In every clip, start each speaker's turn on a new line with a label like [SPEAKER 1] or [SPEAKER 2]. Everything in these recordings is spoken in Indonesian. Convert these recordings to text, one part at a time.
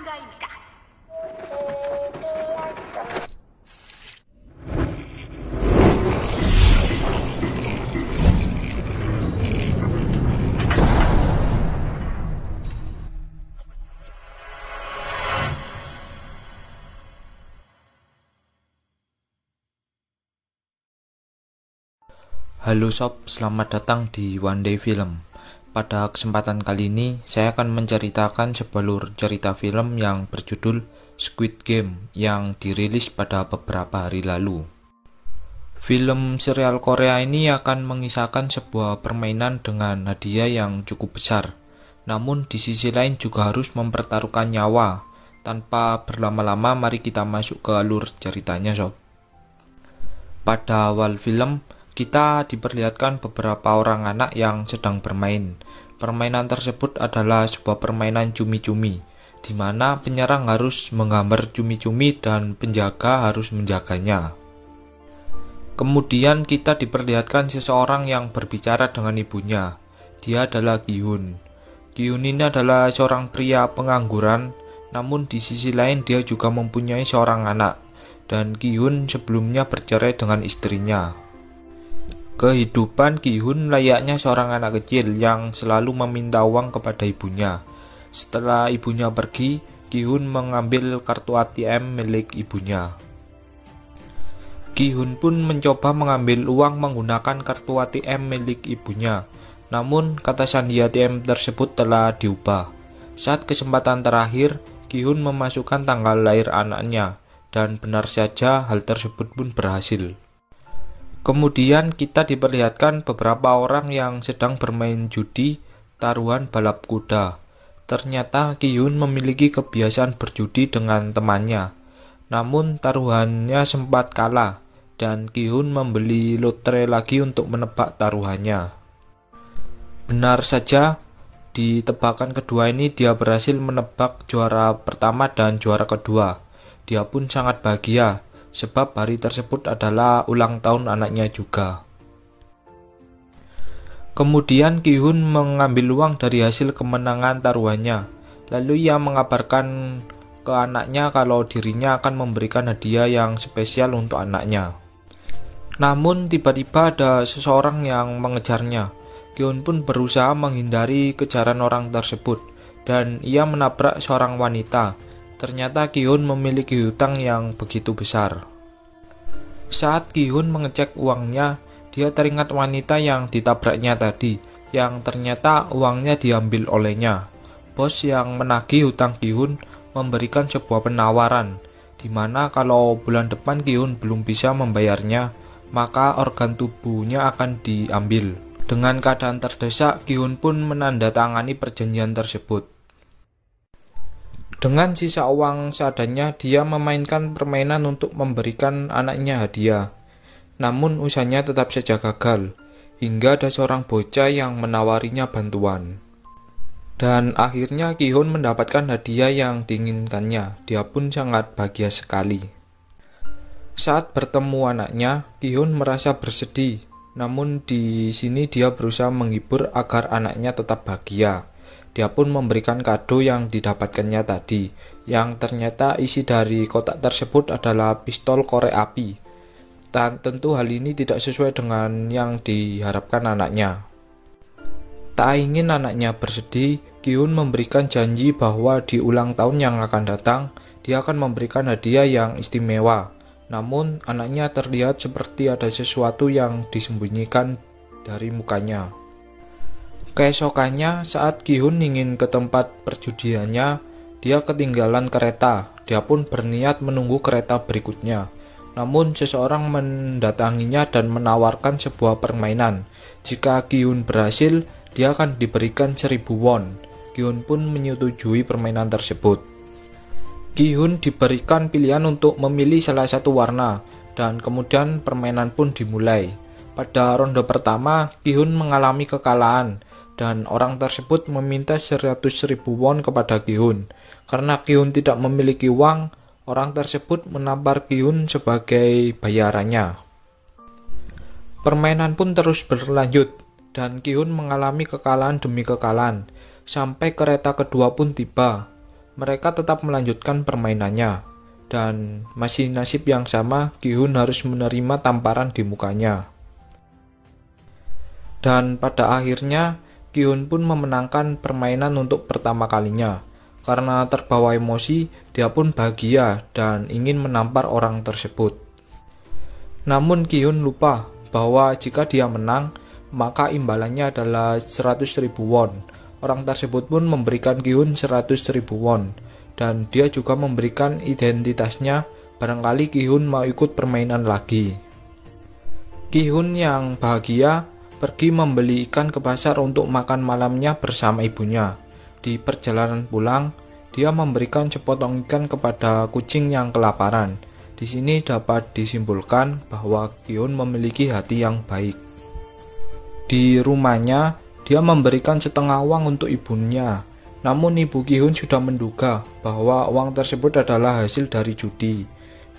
[SPEAKER 1] 外みか。
[SPEAKER 2] Halo sob, selamat datang di One Day Film. Pada kesempatan kali ini, saya akan menceritakan sebuah alur cerita film yang berjudul Squid Game yang dirilis pada beberapa hari lalu. Film serial Korea ini akan mengisahkan sebuah permainan dengan hadiah yang cukup besar. Namun di sisi lain juga harus mempertaruhkan nyawa. Tanpa berlama-lama, mari kita masuk ke alur ceritanya sob. Pada awal film, kita diperlihatkan beberapa orang anak yang sedang bermain. Permainan tersebut adalah sebuah permainan cumi-cumi, di mana penyerang harus menggambar cumi-cumi dan penjaga harus menjaganya. Kemudian kita diperlihatkan seseorang yang berbicara dengan ibunya. Dia adalah Gi-hun. Gi-hun ini adalah seorang pria pengangguran, namun di sisi lain dia juga mempunyai seorang anak. Dan Gi-hun sebelumnya bercerai dengan istrinya. Kehidupan Gi-hun layaknya seorang anak kecil yang selalu meminta uang kepada ibunya. Setelah ibunya pergi, Gi-hun mengambil kartu ATM milik ibunya. Gi-hun pun mencoba mengambil uang menggunakan kartu ATM milik ibunya. Namun, kata sandi ATM tersebut telah diubah. Saat kesempatan terakhir, Gi-hun memasukkan tanggal lahir anaknya. Dan benar saja hal tersebut pun berhasil. Kemudian kita diperlihatkan beberapa orang yang sedang bermain judi taruhan balap kuda. Ternyata Gi-hun memiliki kebiasaan berjudi dengan temannya. Namun taruhannya sempat kalah dan Gi-hun membeli lotre lagi untuk menebak taruhannya. Benar saja, di tebakan kedua ini dia berhasil menebak juara pertama dan juara kedua. Dia pun sangat bahagia, sebab hari tersebut adalah ulang tahun anaknya juga. Kemudian Gi-hun mengambil uang dari hasil kemenangan taruhannya. Lalu ia mengabarkan ke anaknya kalau dirinya akan memberikan hadiah yang spesial untuk anaknya. Namun tiba-tiba ada seseorang yang mengejarnya. Gi-hun pun berusaha menghindari kejaran orang tersebut dan ia menabrak seorang wanita. Ternyata Gi-hun memiliki hutang yang begitu besar. Saat Gi-hun mengecek uangnya, dia teringat wanita yang ditabraknya tadi, yang ternyata uangnya diambil olehnya. Bos yang menagih hutang Gi-hun memberikan sebuah penawaran, di mana kalau bulan depan Gi-hun belum bisa membayarnya, maka organ tubuhnya akan diambil. Dengan keadaan terdesak, Gi-hun pun menandatangani perjanjian tersebut. Dengan sisa uang seadanya, dia memainkan permainan untuk memberikan anaknya hadiah. Namun usahanya tetap saja gagal, hingga ada seorang bocah yang menawarinya bantuan. Dan akhirnya Gi-hun mendapatkan hadiah yang diinginkannya. Dia pun sangat bahagia sekali. Saat bertemu anaknya, Gi-hun merasa bersedih. Namun di sini dia berusaha menghibur agar anaknya tetap bahagia. Dia pun memberikan kado yang didapatkannya tadi, yang ternyata isi dari kotak tersebut adalah pistol korek api. Dan tentu hal ini tidak sesuai dengan yang diharapkan anaknya. Tak ingin anaknya bersedih, Gi-hun memberikan janji bahwa di ulang tahun yang akan datang, dia akan memberikan hadiah yang istimewa. Namun anaknya terlihat seperti ada sesuatu yang disembunyikan dari mukanya. Keesokannya, saat Gi-hun ingin ke tempat perjudiannya, dia ketinggalan kereta. Dia pun berniat menunggu kereta berikutnya. Namun seseorang mendatanginya dan menawarkan sebuah permainan. Jika Gi-hun berhasil, dia akan diberikan 1000 won. Gi-hun pun menyetujui permainan tersebut. Gi-hun diberikan pilihan untuk memilih salah satu warna, dan kemudian permainan pun dimulai. Pada ronde pertama, Gi-hun mengalami kekalahan, dan orang tersebut meminta 100.000 won kepada Gi-hun. Karena Gi-hun tidak memiliki uang, orang tersebut menampar Gi-hun sebagai bayarannya. Permainan pun terus berlanjut, dan Gi-hun mengalami kekalahan demi kekalahan, sampai kereta kedua pun tiba. mereka tetap melanjutkan permainannya. Dan masih nasib yang sama, Ki-hun harus menerima tamparan di mukanya. Dan pada akhirnya, Ki-hun pun memenangkan permainan untuk pertama kalinya. Karena terbawa emosi, dia pun bahagia dan ingin menampar orang tersebut. Namun Ki-hun lupa bahwa jika dia menang, maka imbalannya adalah 100.000 won. Orang tersebut pun memberikan Ki-hun 100.000 won. Dan dia juga memberikan identitasnya, barangkali Ki-hun mau ikut permainan lagi. Ki-hun yang bahagia pergi membeli ikan ke pasar untuk makan malamnya bersama ibunya. Di perjalanan pulang, dia memberikan sepotong ikan kepada kucing yang kelaparan. Di sini dapat disimpulkan bahwa Ki-hun memiliki hati yang baik. Di rumahnya, dia memberikan setengah uang untuk ibunya. Namun ibu Ki-hun sudah menduga bahwa uang tersebut adalah hasil dari judi.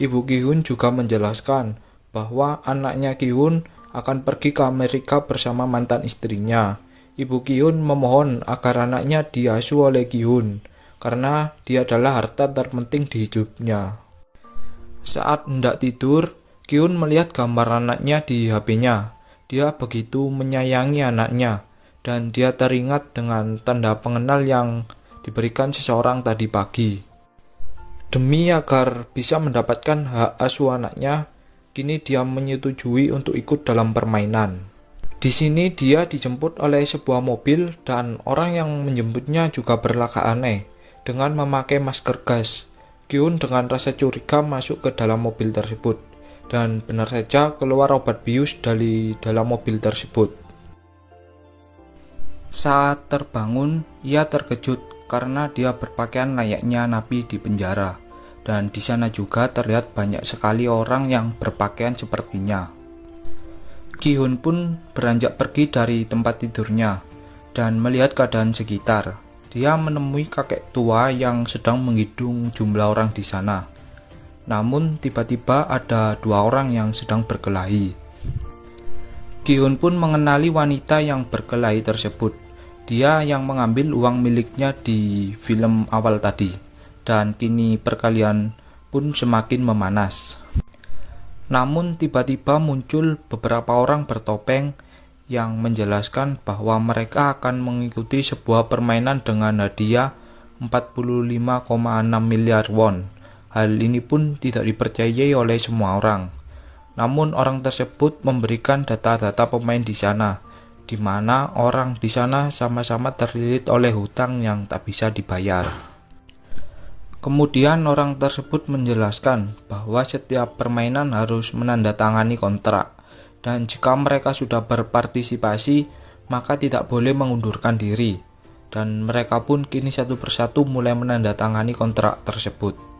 [SPEAKER 2] Ibu Ki-hun juga menjelaskan bahwa anaknya Ki-hun akan pergi ke Amerika bersama mantan istrinya. Ibu Ki-hun memohon agar anaknya diasuh oleh Ki-hun, karena dia adalah harta terpenting di hidupnya. Saat hendak tidur, Ki-hun melihat gambar anaknya di HP-nya. Dia begitu menyayangi anaknya, dan dia teringat dengan tanda pengenal yang diberikan seseorang tadi pagi. Demi agar bisa mendapatkan hak asuh anaknya, kini dia menyetujui untuk ikut dalam permainan. Di sini dia dijemput oleh sebuah mobil dan orang yang menjemputnya juga berlagak aneh dengan memakai masker gas. Ki-hun dengan rasa curiga masuk ke dalam mobil tersebut dan benar saja keluar obat bius dari dalam mobil tersebut. Saat terbangun, ia terkejut karena dia berpakaian layaknya napi di penjara, dan di sana juga terlihat banyak sekali orang yang berpakaian sepertinya. Ki-hun pun beranjak pergi dari tempat tidurnya dan melihat keadaan sekitar. Dia menemui kakek tua yang sedang menghitung jumlah orang di sana. Namun tiba-tiba ada 2 orang yang sedang berkelahi. Ki-hun pun mengenali wanita yang berkelahi tersebut. Dia yang mengambil uang miliknya di film awal tadi, dan kini perkelahian pun semakin memanas. Namun tiba-tiba muncul beberapa orang bertopeng yang menjelaskan bahwa mereka akan mengikuti sebuah permainan dengan hadiah 45,6 miliar won. Hal ini pun tidak dipercayai oleh semua orang. Namun orang tersebut memberikan data-data pemain di sana, di mana orang di sana sama-sama terlilit oleh hutang yang tak bisa dibayar. Kemudian orang tersebut menjelaskan bahwa setiap permainan harus menandatangani kontrak, dan jika mereka sudah berpartisipasi, maka tidak boleh mengundurkan diri. Dan mereka pun kini satu persatu mulai menandatangani kontrak tersebut.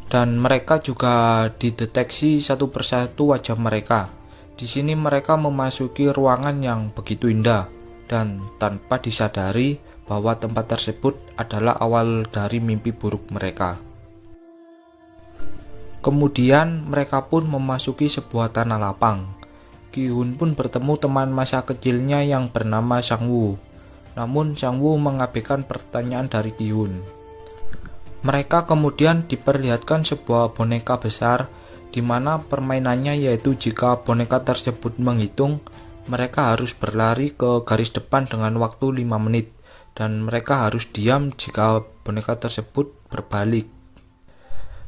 [SPEAKER 2] Dan mereka juga dideteksi satu persatu wajah mereka. Di sini mereka memasuki ruangan yang begitu indah, dan tanpa disadari bahwa tempat tersebut adalah awal dari mimpi buruk mereka. Kemudian mereka pun memasuki sebuah tanah lapang. Ki-hun pun bertemu teman masa kecilnya yang bernama Sang-woo. Namun Sang-woo mengabaikan pertanyaan dari Ki-hun. Mereka kemudian diperlihatkan sebuah boneka besar, di mana permainannya yaitu jika boneka tersebut menghitung, mereka harus berlari ke garis depan dengan waktu 5 menit, dan mereka harus diam jika boneka tersebut berbalik.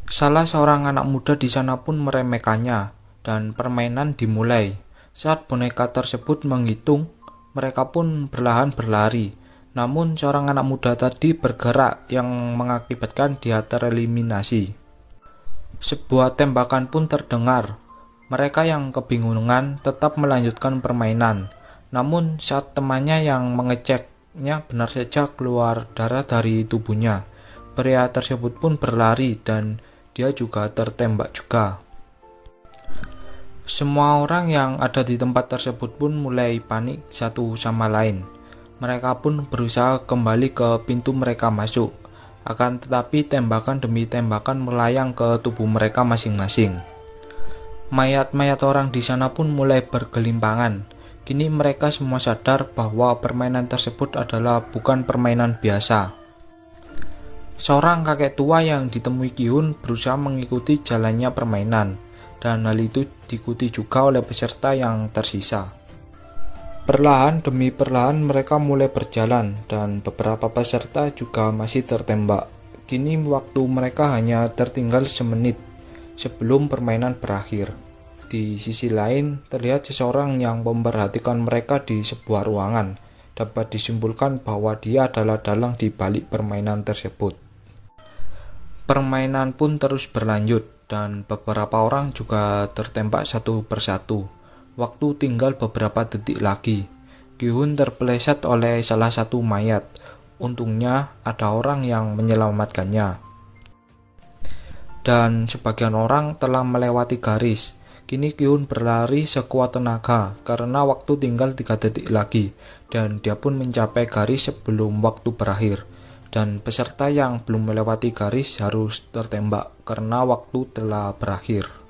[SPEAKER 2] Salah seorang anak muda di sana pun meremehkannya, dan permainan dimulai. Saat boneka tersebut menghitung, mereka pun perlahan berlari. Namun seorang anak muda tadi bergerak yang mengakibatkan dia tereliminasi. Sebuah tembakan pun terdengar. Mereka yang kebingungan tetap melanjutkan permainan. Namun saat temannya yang mengeceknya benar saja keluar darah dari tubuhnya. Pria tersebut pun berlari dan dia juga tertembak juga. Semua orang yang ada di tempat tersebut pun mulai panik satu sama lain. Mereka pun berusaha kembali ke pintu mereka masuk. Akan tetapi tembakan demi tembakan melayang ke tubuh mereka masing-masing. Mayat-mayat orang di sana pun mulai bergelimpangan. Kini mereka semua sadar bahwa permainan tersebut adalah bukan permainan biasa. Seorang kakek tua yang ditemui Ki-hun berusaha mengikuti jalannya permainan, dan hal itu diikuti juga oleh peserta yang tersisa. Perlahan demi perlahan mereka mulai berjalan, dan beberapa peserta juga masih tertembak. Kini waktu mereka hanya tertinggal semenit sebelum permainan berakhir. Di sisi lain, terlihat seseorang yang memperhatikan mereka di sebuah ruangan. Dapat disimpulkan bahwa dia adalah dalang di balik permainan tersebut. Permainan pun terus berlanjut, dan beberapa orang juga tertembak satu persatu. Waktu tinggal beberapa detik lagi. Ki-hun terpeleset oleh salah satu mayat. Untungnya ada orang yang menyelamatkannya. Dan sebagian orang telah melewati garis. Kini Ki-hun berlari sekuat tenaga karena waktu tinggal 3 detik lagi, dan dia pun mencapai garis sebelum waktu berakhir. Dan peserta yang belum melewati garis harus tertembak karena waktu telah berakhir.